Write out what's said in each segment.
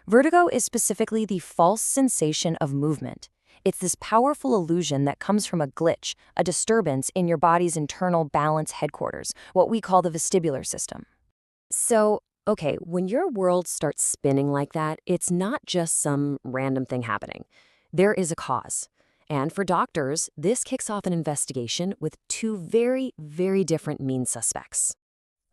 Vertigo is specifically the false sensation of movement. It's this powerful illusion that comes from a glitch, a disturbance in your body's internal balance headquarters, what we call the vestibular system. So, okay, when your world starts spinning like that, it's not just some random thing happening. There is a cause. And for doctors, this kicks off an investigation with two very, very different mean suspects.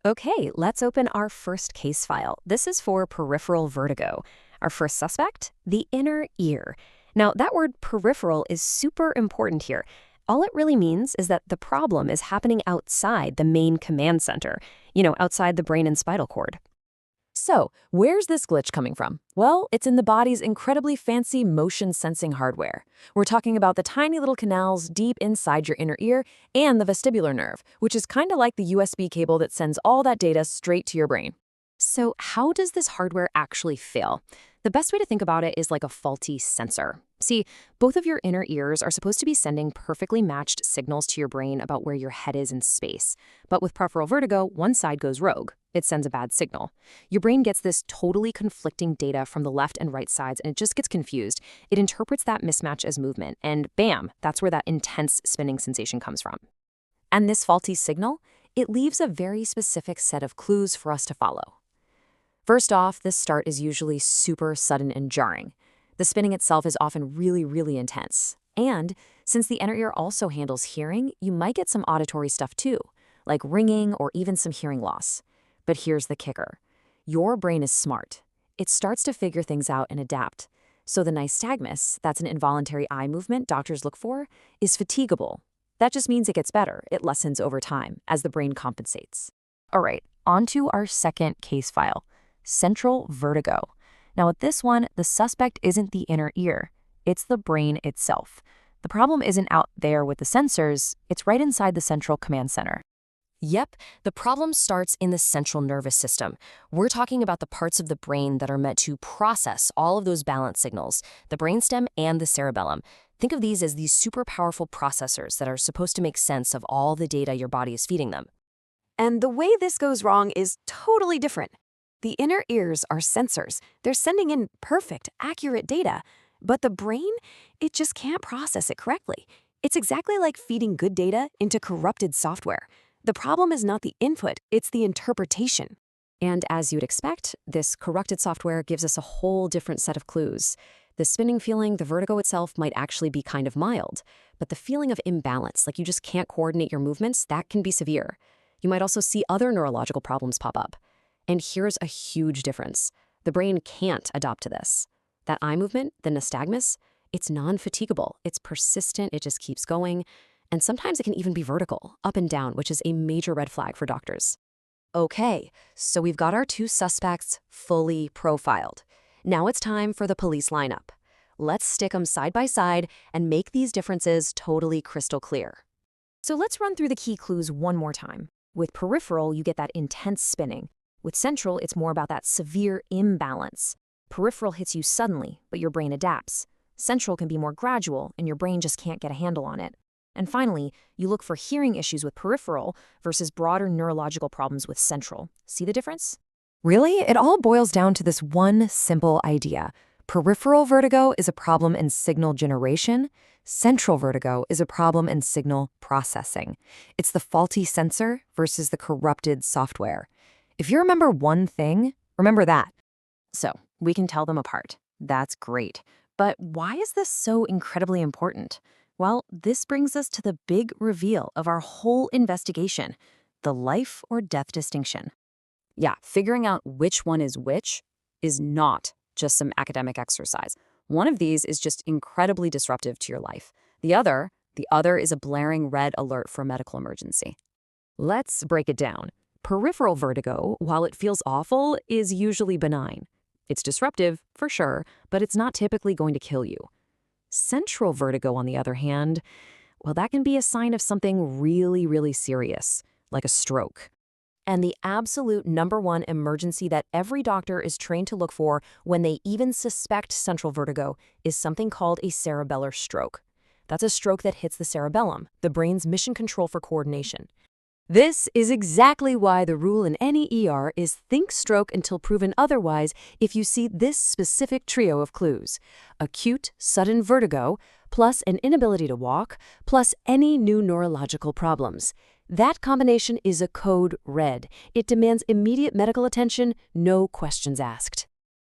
Okay, let's open our first case file. This is for peripheral vertigo. Our first suspect, the inner ear. Now, that word peripheral is super important here. All it really means is that the problem is happening outside the main command center, outside the brain and spinal cord. So, where's this glitch coming from? Well, it's in the body's incredibly fancy motion-sensing hardware. We're talking about the tiny little canals deep inside your inner ear and the vestibular nerve, which is kind of like the USB cable that sends all that data straight to your brain. So how does this hardware actually fail? The best way to think about it is like a faulty sensor. See, both of your inner ears are supposed to be sending perfectly matched signals to your brain about where your head is in space. But with peripheral vertigo, one side goes rogue. It sends a bad signal. Your brain gets this totally conflicting data from the left and right sides, and it just gets confused. It interprets that mismatch as movement, and bam, that's where that intense spinning sensation comes from. And this faulty signal, it leaves a very specific set of clues for us to follow. First off, this start is usually super sudden and jarring. The spinning itself is often really, really intense. And since the inner ear also handles hearing, you might get some auditory stuff too, like ringing or even some hearing loss. But here's the kicker. Your brain is smart. It starts to figure things out and adapt. So the nystagmus, that's an involuntary eye movement doctors look for, is fatigable. That just means it gets better. It lessens over time as the brain compensates. All right, on to our second case file. Central vertigo. Now with this one, the suspect isn't the inner ear, it's the brain itself. The problem isn't out there with the sensors, it's right inside the central command center. Yep, the problem starts in the central nervous system. We're talking about the parts of the brain that are meant to process all of those balance signals, the brainstem and the cerebellum. Think of these as these super powerful processors that are supposed to make sense of all the data your body is feeding them. And the way this goes wrong is totally different. The inner ears are sensors. They're sending in perfect, accurate data. But the brain, it just can't process it correctly. It's exactly like feeding good data into corrupted software. The problem is not the input, it's the interpretation. And as you'd expect, this corrupted software gives us a whole different set of clues. The spinning feeling, the vertigo itself might actually be kind of mild, but the feeling of imbalance, like you just can't coordinate your movements, that can be severe. You might also see other neurological problems pop up. And here's a huge difference. The brain can't adapt to this. That eye movement, the nystagmus, it's non-fatigable. It's persistent, it just keeps going. And sometimes it can even be vertical, up and down, which is a major red flag for doctors. Okay, so we've got our two suspects fully profiled. Now it's time for the police lineup. Let's stick them side by side and make these differences totally crystal clear. So let's run through the key clues one more time. With peripheral, you get that intense spinning. With central, it's more about that severe imbalance. Peripheral hits you suddenly, but your brain adapts. Central can be more gradual, and your brain just can't get a handle on it. And finally, you look for hearing issues with peripheral versus broader neurological problems with central. See the difference? Really, it all boils down to this one simple idea. Peripheral vertigo is a problem in signal generation. Central vertigo is a problem in signal processing. It's the faulty sensor versus the corrupted software. If you remember one thing, remember that. So we can tell them apart. That's great. But why is this so incredibly important? Well, this brings us to the big reveal of our whole investigation, the life or death distinction. Yeah, figuring out which one is which is not just some academic exercise. One of these is just incredibly disruptive to your life. The other is a blaring red alert for a medical emergency. Let's break it down. Peripheral vertigo, while it feels awful, is usually benign. It's disruptive, for sure, but it's not typically going to kill you. Central vertigo, on the other hand, well, that can be a sign of something really, really serious, like a stroke. And the absolute #1 emergency that every doctor is trained to look for when they even suspect central vertigo is something called a cerebellar stroke. That's a stroke that hits the cerebellum, the brain's mission control for coordination. This is exactly why the rule in any ER is think stroke until proven otherwise if you see this specific trio of clues: acute, sudden vertigo, plus an inability to walk, plus any new neurological problems. That combination is a code red. It demands immediate medical attention, no questions asked.